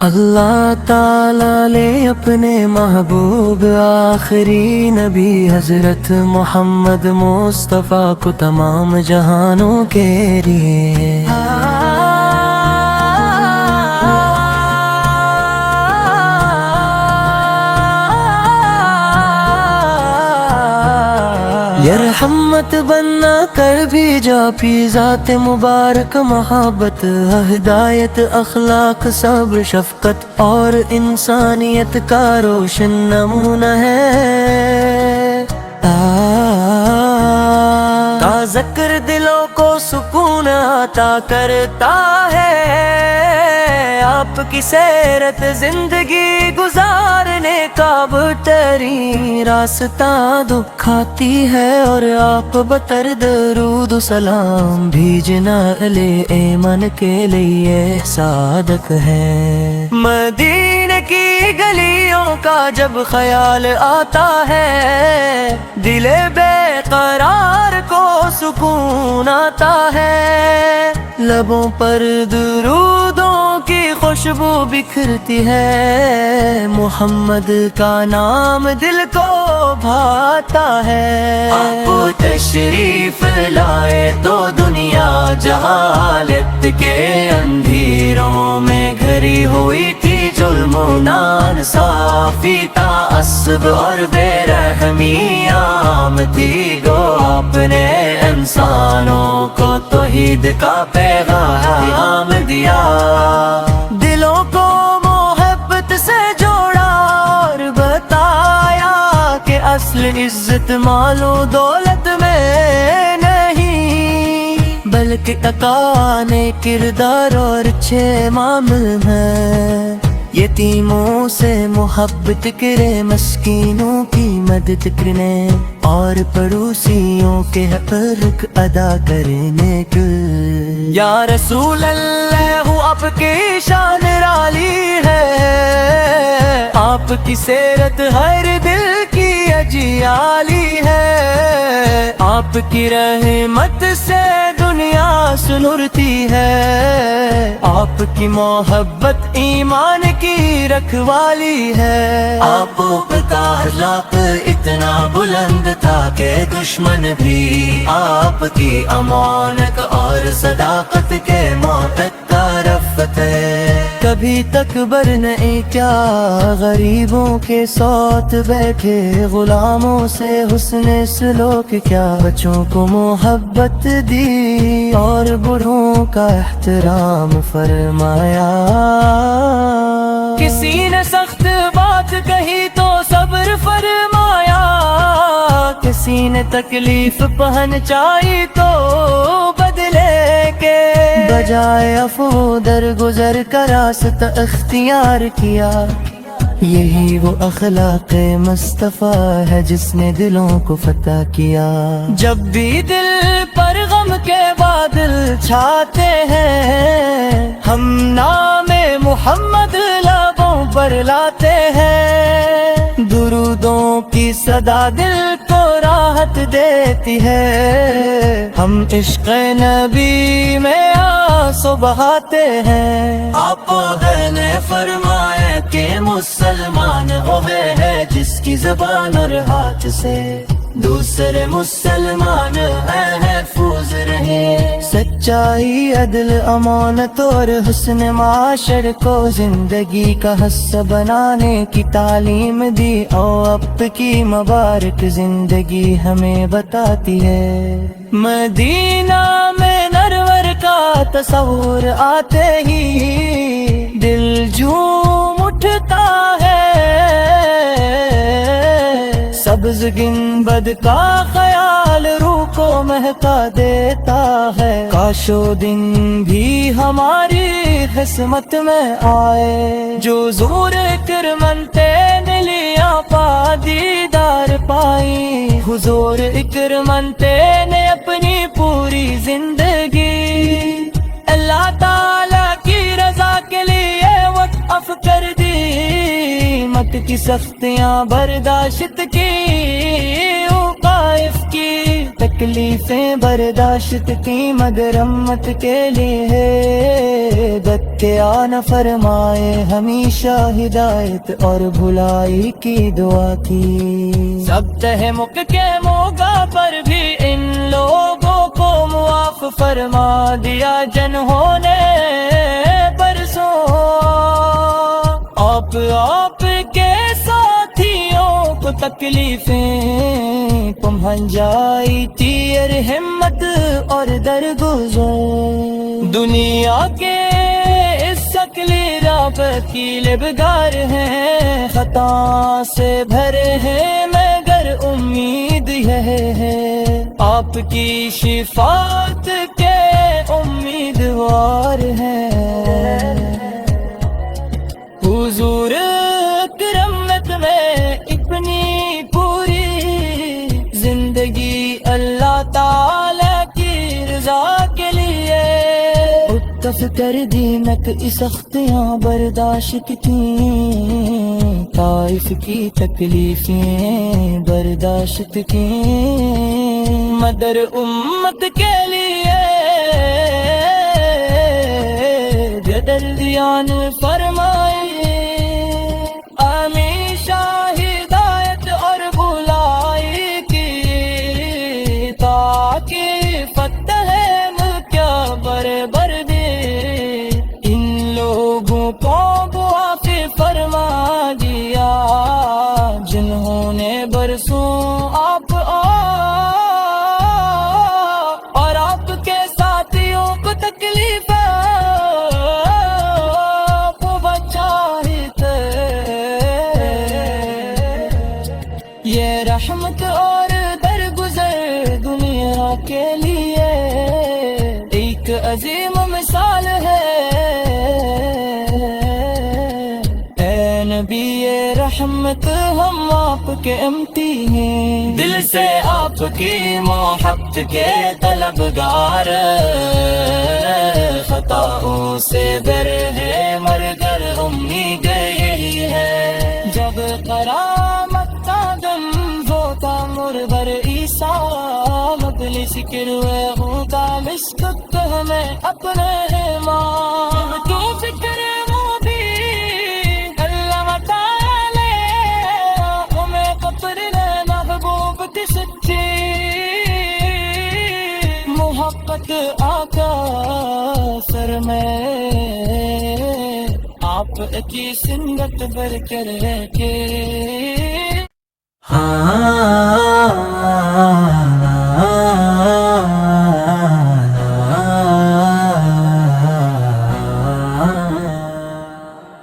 اللہ تعالیٰ لے اپنے محبوب آخری نبی حضرت محمد مصطفیٰ کو تمام جہانوں کے لیے۔ یہ رحمت بننا کر بھی جا پی ذات مبارک، محبت ہدایت اخلاق صبر شفقت اور انسانیت کا روشن نمونہ ہے۔ کا ذکر دلوں کو سکون عطا کرتا ہے، آپ کی سیرت زندگی گزارنے کا بہترین راستہ دکھاتی ہے، اور آپ بطر درود و سلام بھیجنا اہل ایمن کے لیے صادق ہے۔ مدینہ کی گلیوں کا جب خیال آتا ہے، دل بے قرار کو سکون آتا ہے، لبوں پر درودوں کی خوشبو بکھرتی ہے، محمد کا نام دل کو بھاتا ہے۔ آپ تشریف لائے تو دنیا جہالت کے اندھیروں میں گھری ہوئی تھی، ظلم و نان صافی تعصب اور بے رحمی عام تھی، گو آپ نے انسانوں کو توحید کا پیغام دیا، دلوں کو محبت سے جوڑا اور بتایا کہ اصل عزت مال و دولت میں نہیں، بلکہ اقامِ کردار اور اچھے معامل میں۔ یتیموں سے محبت کرے، مسکینوں کی مدد کرنے اور پڑوسیوں کے حق ادا کرنے کے۔ یا رسول اللہ آپ کی شان رالی ہے، آپ کی سیرت ہر دل کی اجیالی ہے، آپ کی رحمت سے دنیا سنورتی ہے، آپ کی محبت ایمان کی رکھوالی ہے۔ آپ کا اخلاق اتنا بلند تھا کہ دشمن بھی آپ کی امانت اور صداقت کے محبت کا رفت ہے۔ کبھی تکبر نہیں کیا، غریبوں کے ساتھ بیٹھے، غلاموں سے حسن سلوک کیا، بچوں کو محبت دی اور بوڑھوں کا احترام فرمایا۔ کسی نے سخت بات کہی تو صبر فرمایا، کسی نے تکلیف پہنچائی تو بدلے کے بجائے عفو درگزر کا راستہ اختیار کیا۔ یہی وہ اخلاق مصطفیٰ ہے جس نے دلوں کو فتح کیا۔ جب بھی دل پر غم کے بادل چھاتے ہیں، ہم نام محمد لبوں پر لاتے ہیں، درودوں کی صدا دل کو راحت دیتی ہے، ہم عشق نبی میں آنسو بہاتے ہیں۔ آپ نے فرمایا کہ مسلمان ہوئے ہے جس کی زبان اور ہاتھ سے دوسرے مسلمان محفوظ رہے، سچائی عدل امانت اور حسن معاشر کو زندگی کا حصہ بنانے کی تعلیم دی، اور اب کی مبارک زندگی ہمیں بتاتی ہے۔ مدینہ میں نرور کا تصور آتے ہی دل جھوم اٹھتا ہے، سبز گنبد کا خیال روح کو مہکا دیتا ہے، کاش و دن بھی ہماری قسمت میں آئے، جو زور کرمنتے نے لیا پا دیدار پائی، حضور اکرمنتے نے اپنی پوری زندگی اللہ تعالیٰ کی رضا کے لیے وقف کر دی، مت کی سختیاں برداشت کی، اوقاف کی تکلیفیں برداشت کی مگر امت کے لیے بد کیا نہ فرمائے ہمیشہ ہدایت اور بھلائی کی دعا کی سب تہمک کے موقع پر بھی ان لوگوں کو معاف فرما دیا جنہوں نے برسوں آپ کے ساتھیوں کو تکلیفیں پہنچائی تھی اور ہمت اور درگزر دنیا کے اس شکلی راہ پر کیلے بگار ہیں خطا سے بھرے ہیں مگر امید یہ ہے آپ کی شفاعت کے امیدوار ہیں حضور کرمت میں اپنی پوری زندگی اللہ تعالی کی رضا کے لیے اتف کر دینک سختیاں برداشت کی طائف کی تکلیفیں برداشت کی مدر امت کے لیے جدل دیان فرمائے ہمیشہ ہدایت اور بھلائی کی تاکہ فتح کیا بر دے ان لوگوں کو معاف فرما دیا جنہوں نے برسوں آپ اور آپ کے ساتھیوں کو تکلیف یہ رحمت اور درگزر دنیا کے لیے ایک عظیم مثال ہے اے نبی رحمت ہم آپ کے امتی ہیں دل سے آپ کی محبت کے طلبگار خطاؤں سے در ہے مرگر امید یہی ہے جب قرامت بر عیسیٰ مبلس کروے ہوتا مسکت ہمیں اپنے ماں تو فکر موبی اللہ تعالی ہمیں قبر محبوب کی سچی محبت آقا سر میں آپ کی سنت بر کر کے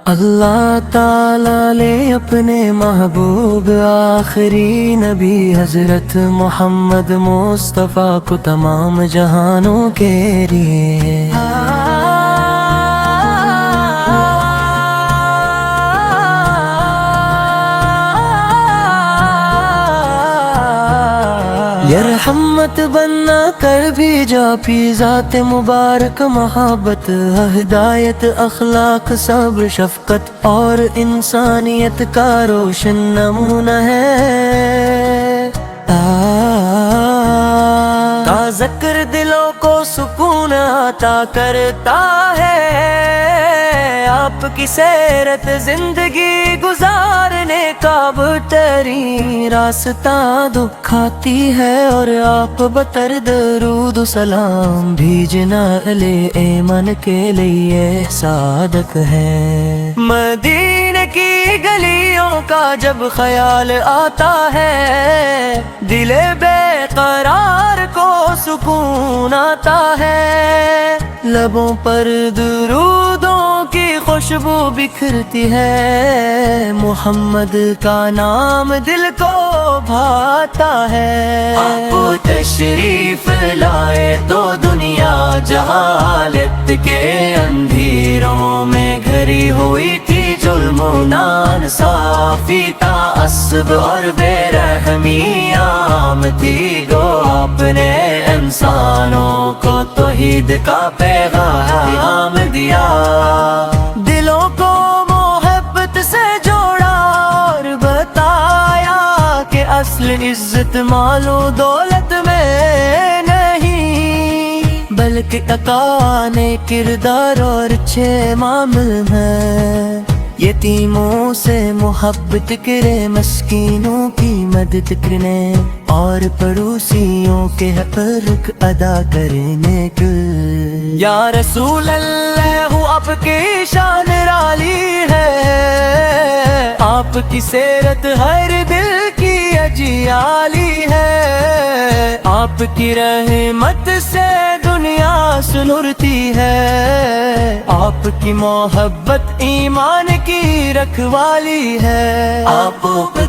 اللہ تعالیٰ لے اپنے محبوب آخری نبی حضرت محمد مصطفیٰ کو تمام جہانوں کے لیے یہ رحمت بننا کر بھی جا پی ذات مبارک محبت ہدایت اخلاق صبر شفقت اور انسانیت کا روشن نمونہ ہے کا ذکر دلوں کو سکون عطا کرتا ہے آپ کی سیرت زندگی گزارنے کا بہترین راستہ دکھاتی ہے اور آپ بطر درود و سلام بھیجنا اہل ایمن کے لیے صادق ہے مدینے کی گلیوں کا جب خیال آتا ہے دل بے قرار کو سکون آتا ہے لبوں پر درودوں کی خوشبو بکھرتی ہے محمد کا نام دل کو بھاتا ہے آپ تشریف لائے تو دنیا جہالت کے اندھیروں میں گھری ہوئی تھی ظلم و نانصافی تعصب اور بے رحمی عام تھی گو آپ نے انسانوں کو توحید کا پیغام دیا دلوں کو محبت سے جوڑا اور بتایا کہ اصل عزت مال و دولت میں خلق اکانے کردار اور 6 معامل ہیں، یتیموں سے محبت کرے، مسکینوں کی مدد کرنے اور پڑوسیوں کے حق ادا کرنے کے۔ یا رسول اللہ آپ کی شان نرالی ہے، آپ کی سیرت ہر دل کی اجیالی ہے، آپ کی رحمت سے دنیا سنورتی ہے، آپ کی محبت ایمان کی رکھوالی ہے۔ آپ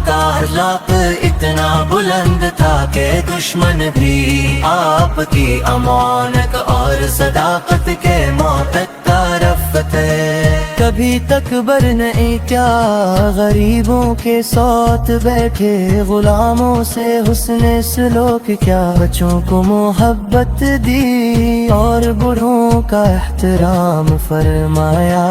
کا اخلاق اتنا بلند تھا کہ دشمن بھی آپ کی امانت اور صداقت کے موت کا رفت ہے۔ کبھی تکبر نہیں کیا غریبوں کے ساتھ بیٹھے، غلاموں سے حسن سلوک کیا، بچوں کو محبت دی اور بوڑھوں کا احترام فرمایا۔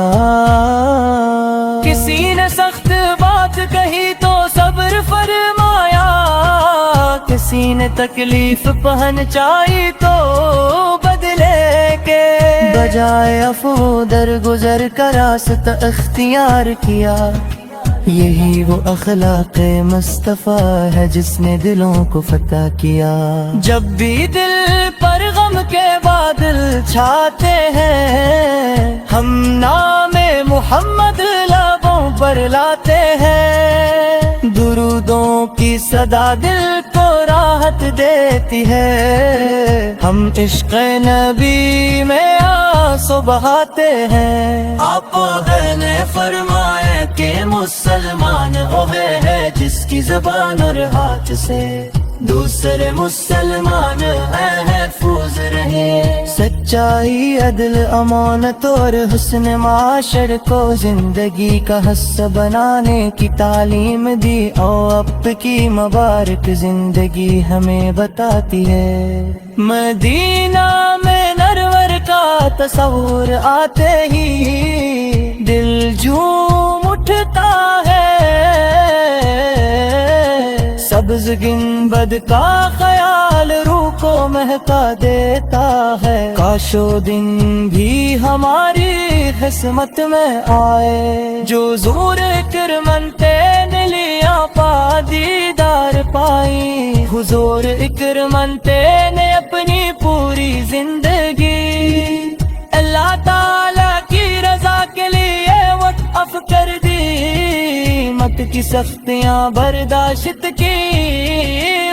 کسی نے سخت بات کہی تو صبر فرمایا، کسی نے تکلیف پہنچائی تو بدلے کے بجائے عفو درگزر کا راستہ اختیار کیا۔ یہی وہ اخلاق مصطفیٰ ہے جس نے دلوں کو فتح کیا۔ جب بھی دل پر غم کے بادل چھاتے ہیں، ہم نام محمد لبوں پر لاتے ہیں، درودوں کی صدا دل کو راحت دیتی ہے، ہم عشق نبی میں آنسو بہاتے ہیں۔ آپ نے فرمایا کہ مسلمان وہ ہے جس کی زبان اور ہاتھ سے دوسرے مسلمان محفوظ رہے۔ سچائی، عدل، امانت اور حسن معاشر کو زندگی کا حصہ بنانے کی تعلیم دی، اور آپ کی مبارک زندگی ہمیں بتاتی ہے۔ مدینہ میں نرور کا تصور آتے ہی دل جھوم اٹھتا ہے، سبز گنبد کا خیال روح کو مہکا دیتا ہے۔ کاش و دن بھی ہماری قسمت میں آئے، جو زور کرمنتے نلیاں پا دیدار پائی، حضور اکرمنتے نے اپنی پوری زندگی اللہ تعالیٰ کی رضا کے لیے وقف کر دی، مت کی سختیاں برداشت کی،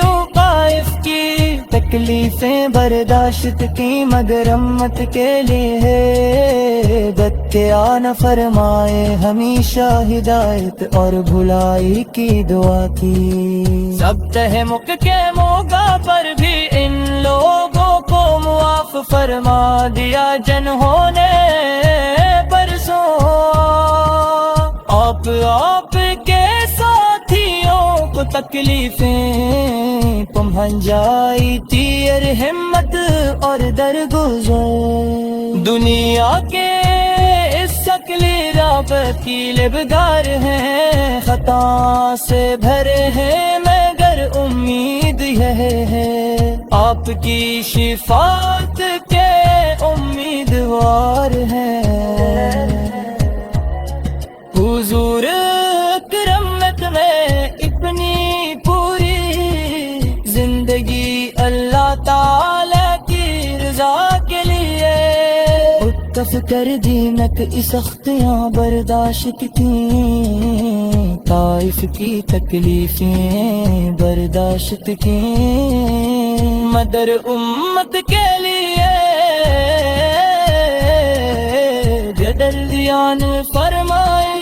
وقائف کی تکلیفیں برداشت کی، مگر امت کے لیے بدکیا نہ فرمائے، ہمیشہ ہدایت اور بھلائی کی دعا کی۔ سب تہمک کے موقع پر بھی ان لوگوں کو معاف فرما دیا جنہوں نے برسوں آپ کے ساتھیوں کو تکلیفیں پہنچائی تھی، اور ہمت اور درگزر دنیا کے اس شکلی رب کی لبگار ہیں، خطا سے بھرے ہیں مگر امید یہ ہے، آپ کی شفاعت کے امیدوار ہیں۔ حضور کرمت میں اپنی پوری زندگی اللہ تعالی کی رضا کے لیے وقف کر دی، نہ کہ سختیاں برداشت کی، طائف کی تکلیفیں برداشت کی، مدر امت کے لیے جدلیان فرمائے،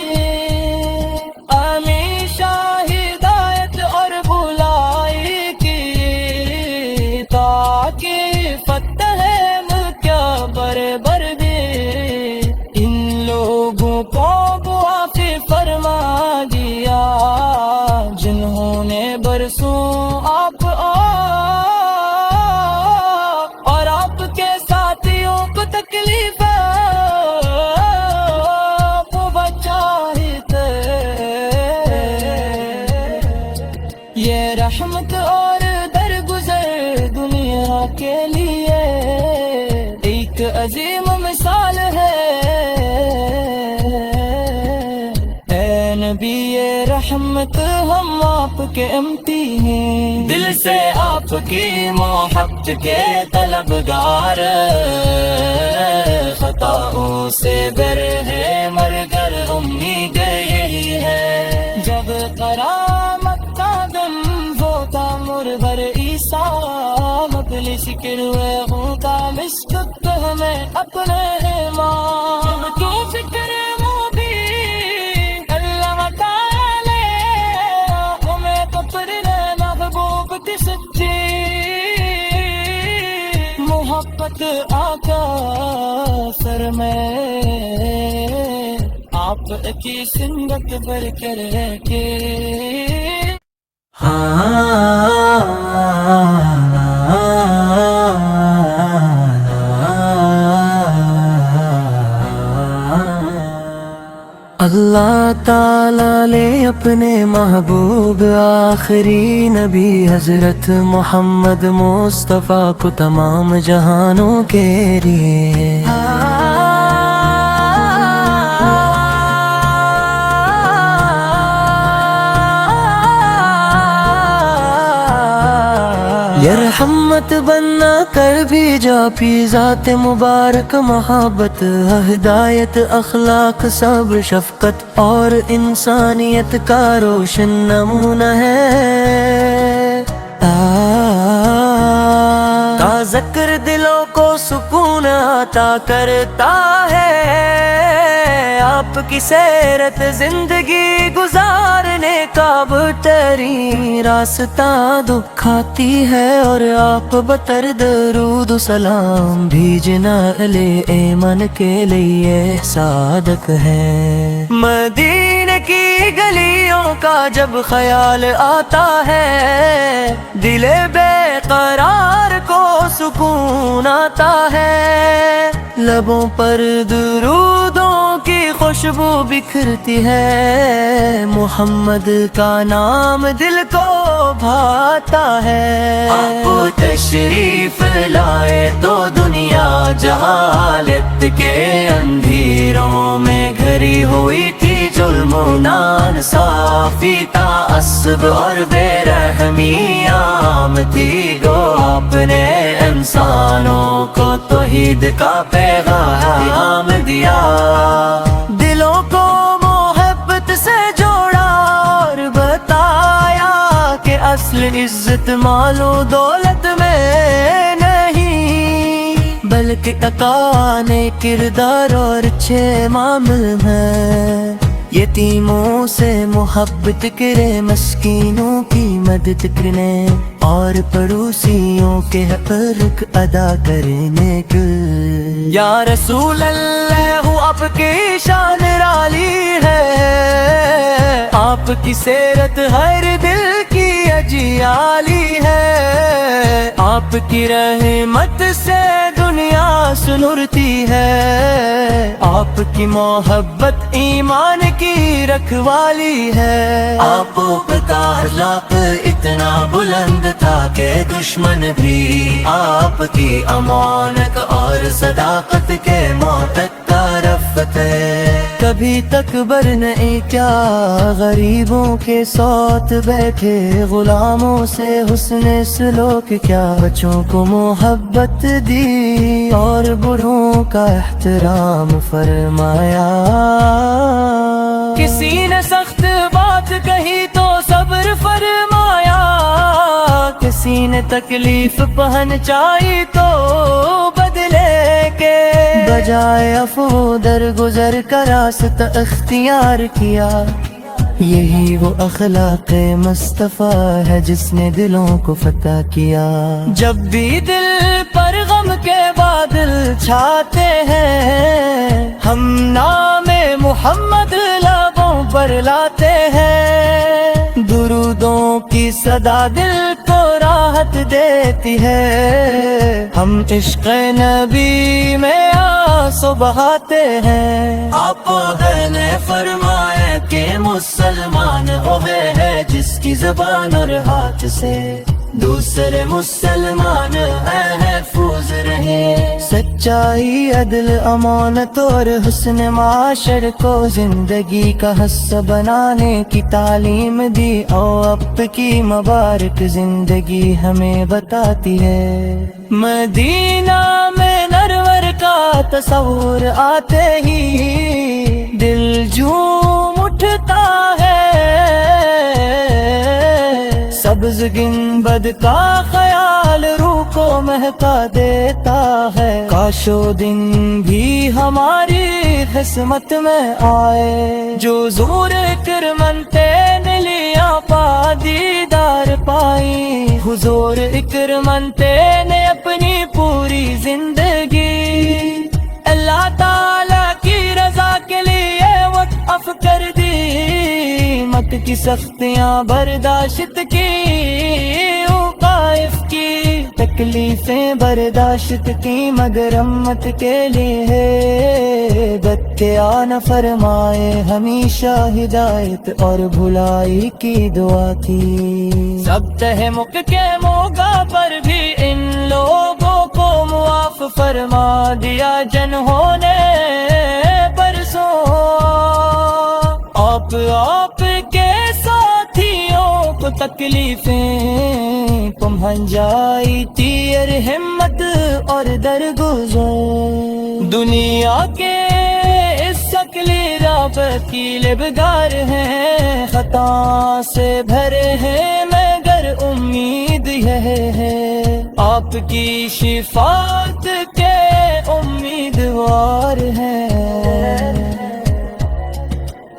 ہمیشہ ہدایت اور بھلائی کی، تاکہ فتح کیا بر دے ان لوگوں کو معاف فرما دیا، جنہوں نے برسوں آپ اور آپ کے ساتھیوں کو تکلیف یہ رحمت اور درگزر دنیا کے لیے عظیم مثال ہے۔ اے نبی رحمت ہم آپ کے امتی ہیں، دل سے آپ کی محبت کے طلبگار، خطاؤں سے گر ہے مگر امید یہی ہے، جب قیامت کا دن ہوتا مربر عیسیٰ، مجلس کروے ہوں کا مسکت ہمیں اپنے ایمان، تو فکر مبی اللہ تعالی ہمیں پپرنے محبوب کی سچی محبت آقا سر میں آپ کی سنت بر کر کے اللہ تعالیٰ لے اپنے محبوب آخری نبی حضرت محمد مصطفیٰ کو تمام جہانوں کے لیے، یہ رحمت بننا کر بھی جا پی ذات مبارک، محبت ہدایت اخلاق صبر شفقت اور انسانیت کا روشن نمونہ ہے، کا ذکر دلوں کو سکون عطا کرتا ہے، آپ کی سیرت زندگی گزارنے کا بہترین راستہ دکھاتی ہے، اور آپ بطر درود و سلام بھیجنا اہل ایمن کے لیے صادق ہے۔ مدینے کی گلیوں کا جب خیال آتا ہے، دل بے قرار کو سکون آتا ہے، لبوں پر درودوں کی خوشبو بکھرتی ہے، محمد کا نام دل کو بھاتا ہے، آپ تشریف لائے تو دنیا جہالت کے اندھیروں میں گھری ہوئی تھی، ظلم و نانصافی تعصب اور بے رحمی عام تھی، گو آپ نے انسانوں کو توحید کا پیغام دیا، دلوں کو محبت سے جوڑا اور بتایا کہ اصل عزت مال و دولت میں نہیں، بلکہ اقان کردار اور اچھے معامل میں، یتیموں سے محبت کرے، مسکینوں کی مدد کرنے اور پڑوسیوں کے حق ادا کرنے کے، یا رسول اللہ آپ کی شان رالی ہے، آپ کی سیرت ہر دل کی اجیالی ہے، آپ کی رحمت سے دنیا سنورتی ہے، آپ کی محبت ایمان کی رکھوالی ہے، آپ کا اخلاق اتنا بلند تھا کہ دشمن بھی آپ کی امانت اور صداقت کے محتاج رفت ہے، کبھی تکبر نہیں کیا غریبوں کے ساتھ بیٹھے، غلاموں سے حسن سلوک کیا، بچوں کو محبت دی اور بوڑھوں کا احترام فرمایا، کسی نے سخت بات کہی تو صبر فرمایا، کسی نے تکلیف پہنچائی تو بدلے کے بجائے عفو درگزر کا راستہ اختیار کیا، یہی وہ اخلاق مصطفیٰ ہے جس نے دلوں کو فتح کیا، جب بھی دل پر غم کے بادل چھاتے ہیں، ہم نام محمد لبوں پر لاتے ہیں، درودوں کی صدا دل کو راحت دیتی ہے، ہم عشق نبی میں آنسو بہاتے ہیں، آپ نے فرمایا کہ مسلمان وہ ہے جس کی زبان اور ہاتھ سے دوسرے مسلمان محفوظ رہیں، سچائی عدل امانت اور حسن معاشر کو زندگی کا حصہ بنانے کی تعلیم دی، اور اب کی مبارک زندگی ہمیں بتاتی ہے۔ مدینہ میں نرور کا تصور آتے ہی دل جھوم اٹھتا ہے، سبز گنبد کا خیال روح کو مہکا دیتا ہے، کاش وہ دن بھی ہماری قسمت میں آئے، جو زور اکرمنتے نے لیا پا دیدار پائی، حضور اکرمنتے نے اپنی پوری زندگی اللہ تعالی کی رضا کے لیے وقف کر دی، مت کی سختیاں برداشت کی، اوقاف کی تکلیفیں برداشت کی، مگر امت کے لیے بدتیا نہ فرمائے، ہمیشہ ہدایت اور بھلائی کی دعا کی۔ سب تہمک کے موقع پر بھی ان لوگوں کو معاف فرما دیا جنہوں نے برسوں آپ کے ساتھیوں کو تکلیفیں پہنچائی تھی، اور ہمت اور درگزر دنیا کے اس شکلی رب کی لبگار ہیں، خطا سے بھرے ہیں مگر امید یہ ہے، آپ کی شفاعت کے امیدوار ہیں،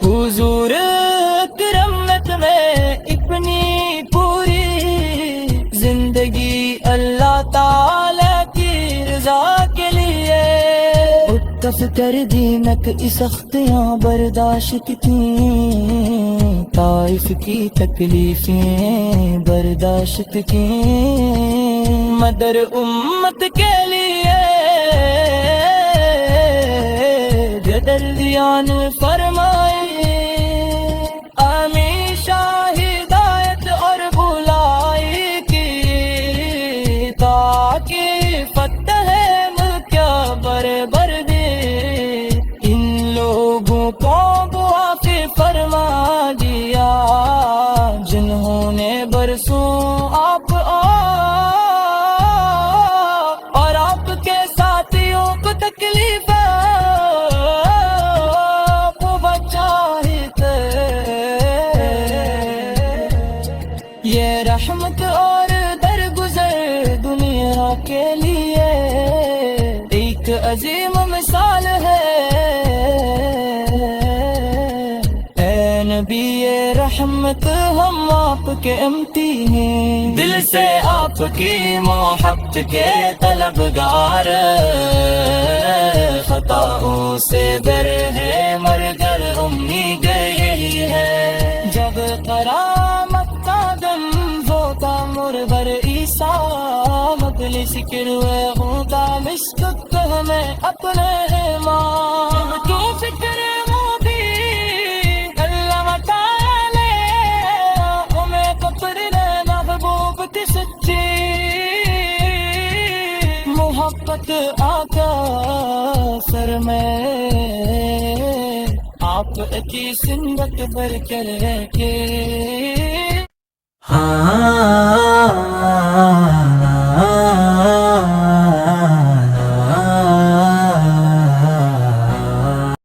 حضور کرمت میں اپنی پوری زندگی اللہ تعالی کی رضا کے لیے وقف کر دی، نک سختیاں برداشت کی، طائف کی تکلیفیں برداشت کی، مدر امت کے لیے جدلیان فرمائے، ہمیشہ ہدایت اور بھلائی کی، تاکہ فتح ملک بربر دے، ان لوگوں کو معاف فرما دیا جنہوں نے برسوں آپ اور آپ کے ساتھیوں کو تکلیف یہ رحمت اور درگزر دنیا کے لیے ایک عظیم مثال ہے، اے نبی رحمت ہم آپ کے امتی ہیں، دل سے آپ کی محبت کے طلبگار، خطاؤں سے در ہے مرگر امید یہی ہے، جب قرامت کا دم ہوتا مربر عیسیٰ، مجلس کروے ہوتا مشکت ہمیں اپنے ماں، تو فکر ہو بھی اللہ تعالی ہمیں قبر محبوب کی سچی محبت آقا سر میں آپ کی سنت بر کر کے